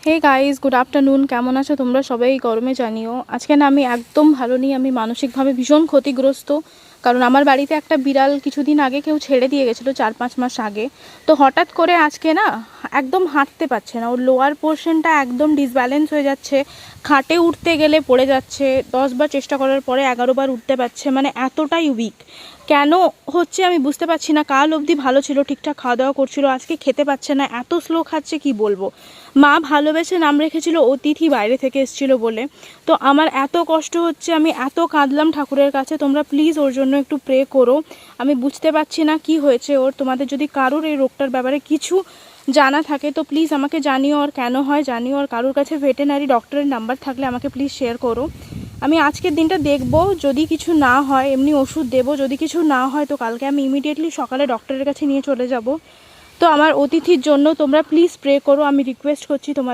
Hey guys, good afternoon. কেমন আছো তোমরা সবাই? গরমে জানিও। আজকে না আমি একদম ভালো নেই, আমি মানসিকভাবে ভীষণ ক্ষতিগ্রস্ত। কারণ আমার বাড়িতে একটা বিড়াল কিছুদিন আগে কেউ ছেড়ে দিয়ে গেছিলো, 4-5 মাস আগে। তো হঠাৎ করে আজকে না একদম হাঁটতে পারছে না, ওর লোয়ার পোর্শনটা একদম ডিসব্যালেন্স হয়ে যাচ্ছে। খাটে উঠতে গেলে পড়ে যাচ্ছে, 10 বার চেষ্টা করার পরে 11 বার উঠতে পারছে, মানে এতটাই উইক। কেন হচ্ছে আমি বুঝতে পারছি না। কাল অবধি ভালো ছিল, ঠিকঠাক খাওয়া দাওয়া করছিল, আজকে খেতে পাচ্ছে না, এত স্লো খাচ্ছে কি বলবো। মা ভালোবেসে নাম রেখেছিল অতিথি বাইরে থেকে এসেছিল বলে। তো আমার এত কষ্ট হচ্ছে, আমি এত কাঁদলাম ঠাকুরের কাছে। তোমরা প্লিজ ওর জন্য একটু প্রে করো। আমি বুঝতে পারছি না কি হয়েছে ওর। তোমাদের যদি কারোর এই রোগটার ব্যাপারে কিছু জানা থাকে তো প্লিজ আমাকে জানিও, আর কেন হয় জানিও। আর কারোর কাছে ভেটেনারি ডক্টরের নাম্বার থাকলে আমাকে প্লিজ শেয়ার করো। আমি আজকের দিনটা দেখব, যদি কিছু না হয় এমনি ওষুধ দেবো, যদি কিছু না হয় তো কালকে আমি ইমিডিয়েটলি সকালে ডক্টরের কাছে নিয়ে চলে যাব। তো আমার অতিথির জন্য তোমরা প্লিজ প্রে করো, আমি রিকোয়েস্ট করছি তোমার।